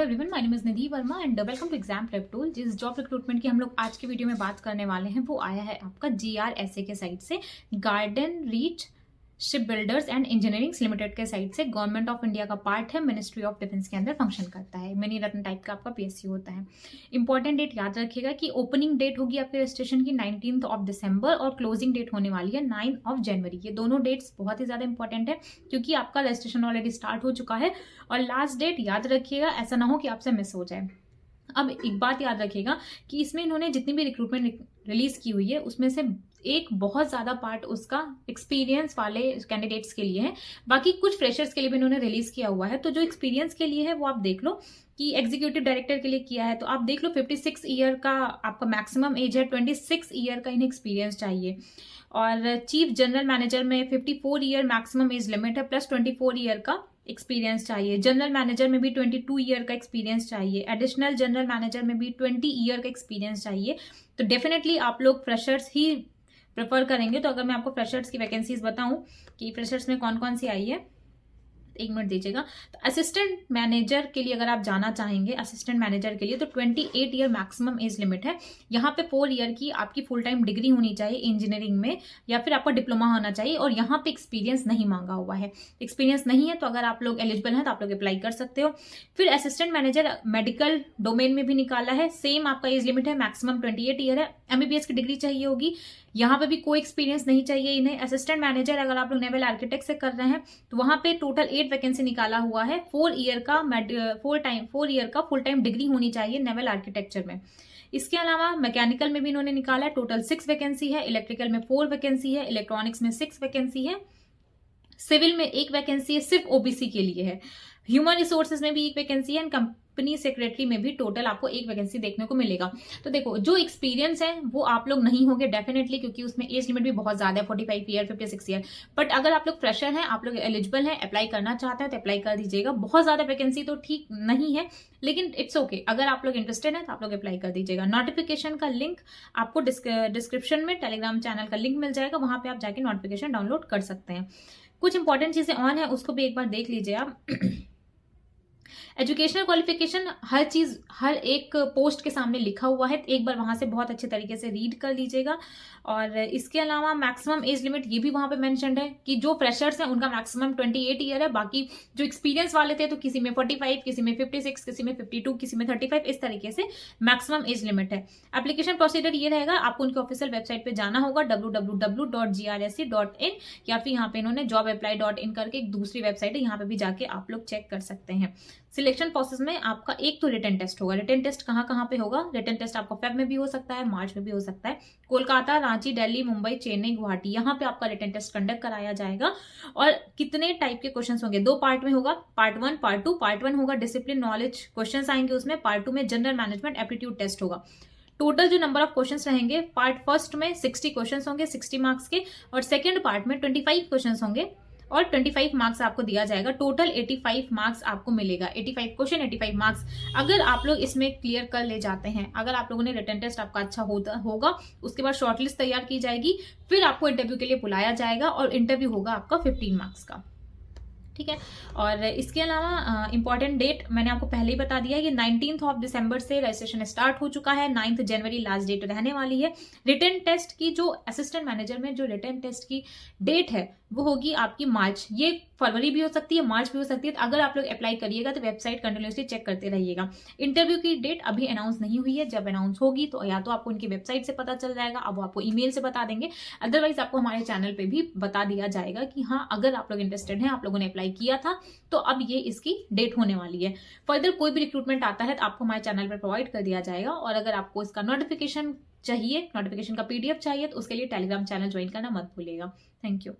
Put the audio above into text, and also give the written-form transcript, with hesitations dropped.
Everyone, my name is Nidhi Verma and welcome to exam prep tool. जिस job recruitment की हम लोग आज के वीडियो में बात करने वाले हैं वो आया है आपका GRSA के साइड से, garden reach ship builders and engineering limited के साइड से। गवर्नमेंट ऑफ इंडिया का पार्ट है, मिनिस्ट्री ऑफ डिफेंस के अंदर फंक्शन करता है। मिनी रत्न टाइप का आपका PSU होता है। इंपॉर्टेंट डेट याद रखिएगा कि ओपनिंग डेट होगी आपके रजिस्ट्रेशन की 19 ऑफ दिसंबर और क्लोजिंग डेट होने वाली है 9 ऑफ जनवरी। ये दोनों डेट्स बहुत ही ज्यादा इंपॉर्टेंट है क्योंकि आपका रजिस्ट्रेशन ऑलरेडी स्टार्ट हो चुका है और लास्ट डेट याद रखिएगा, ऐसा ना हो कि आपसे मिस हो जाए। अब एक बात याद रखिएगा कि इसमें इन्होंने जितनी भी रिक्रूटमेंट रिलीज की हुई है उसमें से एक बहुत ज्यादा पार्ट उसका एक्सपीरियंस वाले कैंडिडेट्स के लिए है, बाकी कुछ फ्रेशर्स के लिए भी इन्होंने रिलीज किया हुआ है। तो जो एक्सपीरियंस के लिए है वो आप देख लो कि एग्जीक्यूटिव डायरेक्टर के लिए किया है तो आप देख लो 56 ईयर का आपका मैक्सिमम एज है, 26 ईयर का इन्हें एक्सपीरियंस चाहिए। और चीफ जनरल मैनेजर में 54 ईयर मैक्सिमम एज लिमिट है प्लस 24 ईयर का एक्सपीरियंस चाहिए। जनरल मैनेजर में भी 22 ईयर का एक्सपीरियंस चाहिए। एडिशनल जनरल मैनेजर में भी 20 ईयर का एक्सपीरियंस चाहिए। तो डेफिनेटली आप लोग फ्रेशर्स ही प्रेफर करेंगे। तो अगर मैं आपको फ्रेशर्स की वैकेंसीज बताऊं कि फ्रेशर्स में कौन कौन सी आई है, एक मिनट दीजिएगा। तो असिस्टेंट मैनेजर के लिए अगर आप जाना चाहेंगे, असिस्टेंट मैनेजर के लिए तो 28 ईयर मैक्सिमम एज लिमिट है। यहाँ पे 4 ईयर की आपकी फुल टाइम डिग्री होनी चाहिए इंजीनियरिंग में या फिर आपका डिप्लोमा होना चाहिए और यहाँ पे एक्सपीरियंस नहीं मांगा हुआ है। एक्सपीरियंस नहीं है तो अगर आप लोग एलिजिबल हैं तो आप लोग अप्लाई कर सकते हो। फिर असिस्टेंट मैनेजर मेडिकल डोमेन में भी निकाला है, सेम आपका एज लिमिट है, मैक्सिमम 28 ईयर है। MBBS की डिग्री चाहिए होगी, यहाँ पे भी कोई एक्सपीरियंस नहीं चाहिए इन्हें। असिस्टेंट मैनेजर अगर आप लोग नेवल आर्किटेक्ट से कर रहे हैं तो वहां पे टोटल 8 वैकेंसी निकाला हुआ है। 4 ईयर का फुल टाइम डिग्री होनी चाहिए नेवल आर्किटेक्चर में। इसके अलावा मैकेनिकल में भी इन्होंने निकाला है, टोटल 6 वैकेंसी है। इलेक्ट्रिकल में 4 वैकेंसी है, इलेक्ट्रॉनिक्स में 6 वैकेंसी है, सिविल में 1 वैकेंसी है, सिर्फ OBC के लिए है। ह्यूमन रिसोर्सेज में भी 1 वैकेंसी है, कंपनी सेक्रेटरी में भी टोटल आपको 1 वैकेंसी देखने को मिलेगा। तो देखो, जो एक्सपीरियंस है वो आप लोग नहीं होंगे डेफिनेटली, क्योंकि उसमें एज लिमिट भी बहुत ज्यादा है, 45 ईयर 56 ईयर। बट अगर आप लोग फ्रेशर हैं, आप लोग एलिजिबल हैं, अप्लाई करना चाहते हैं तो अप्लाई कर दीजिएगा। बहुत ज्यादा वैकेंसी तो ठीक नहीं है लेकिन इट्स ओके। अगर आप लोग इंटरेस्टेड हैं तो आप लोग अप्लाई कर दीजिएगा। नोटिफिकेशन का लिंक आपको डिस्क्रिप्शन में टेलीग्राम चैनल का लिंक मिल जाएगा, वहां पे आप जाके नोटिफिकेशन डाउनलोड कर सकते हैं। कुछ इंपॉर्टेंट चीजें ऑन है उसको भी एक बार देख लीजिए आप। एजुकेशनल क्वालिफिकेशन हर चीज हर एक पोस्ट के सामने लिखा हुआ है, एक बार वहां से बहुत अच्छे तरीके से रीड कर लीजिएगा। और इसके अलावा मैक्सिमम एज लिमिट ये भी वहां पे मेंशन्ड है कि जो फ्रेशर्स हैं उनका मैक्सिमम 28 ईयर है। बाकी जो एक्सपीरियंस वाले थे तो किसी में 45, किसी में 56, किसी में 52, किसी में 35, इस तरीके से मैक्सिमम एज लिमिट है। एप्लीकेशन प्रोसीजर ये रहेगा, आपको उनकी ऑफिशियल वेबसाइट पे जाना होगा www.grsa.in या फिर यहाँ पे इन्होंने jobapply.in करके एक दूसरी वेबसाइट है, यहाँ पे भी जाके आप लोग चेक कर सकते हैं। सिलेक्शन प्रोसेस में आपका एक तो रिटन टेस्ट होगा। रिटन टेस्ट कहाँ कहाँ पे होगा? रिटन टेस्ट आपका फेब में भी हो सकता है, मार्च में भी हो सकता है। कोलकाता, रांची, दिल्ली, मुंबई, चेन्नई, गुवाहाटी, यहाँ पे आपका रिटन टेस्ट कंडक्ट कराया जाएगा। और कितने टाइप के क्वेश्चंस होंगे? 2 पार्ट में होगा, पार्ट 1 पार्ट 2। पार्ट 1 होगा डिसिप्लिन नॉलेज क्वेश्चंस आएंगे उसमें, पार्ट 2 में जनरल मैनेजमेंट एप्टीट्यूड टेस्ट होगा। टोटल जो नंबर ऑफ क्वेश्चंस रहेंगे, पार्ट फर्स्ट में 60 क्वेश्चंस होंगे 60 मार्क्स के, और सेकंड पार्ट में 25 क्वेश्चंस होंगे और 25 मार्क्स आपको दिया जाएगा। टोटल 85 मार्क्स आपको मिलेगा। 85 क्वेश्चन 85 मार्क्स। अगर आप लोग इसमें क्लियर कर ले जाते हैं, अगर आप लोगों ने रिटन टेस्ट आपका अच्छा होगा, उसके बाद शॉर्टलिस्ट तैयार की जाएगी, फिर आपको इंटरव्यू के लिए बुलाया जाएगा और इंटरव्यू होगा आपका 15 मार्क्स का। ठीक है। और इसके अलावा इंपॉर्टेंट डेट मैंने आपको पहले ही बता दिया है कि 19 ऑफ दिसंबर से रजिस्ट्रेशन स्टार्ट हो चुका है, 9 जनवरी लास्ट डेट रहने वाली है। रिटन टेस्ट की जो असिस्टेंट मैनेजर में जो रिटन टेस्ट की डेट है वो होगी आपकी मार्च। ये फरवरी भी हो सकती है, मार्च भी हो सकती है। तो अगर आप लोग अप्लाई करिएगा तो वेबसाइट कंटिन्यूसली चेक करते रहिएगा। इंटरव्यू की डेट अभी अनाउंस नहीं हुई है, जब अनाउंस होगी तो या तो आपको उनकी वेबसाइट से पता चल जाएगा, अब आपको ईमेल से बता देंगे, अदरवाइज आपको हमारे चैनल पे भी बता दिया जाएगा कि हाँ, अगर आप लोग इंटरेस्टेड हैं, आप लोगों ने अप्लाई किया था तो अब ये इसकी डेट होने वाली है। फर्दर कोई भी रिक्रूटमेंट आता है तो आपको हमारे चैनल पर प्रोवाइड कर दिया जाएगा। और अगर आपको इसका नोटिफिकेशन चाहिए, नोटिफिकेशन का PDF चाहिए तो उसके लिए टेलीग्राम चैनल ज्वाइन करना मत भूलिएगा। Thank you.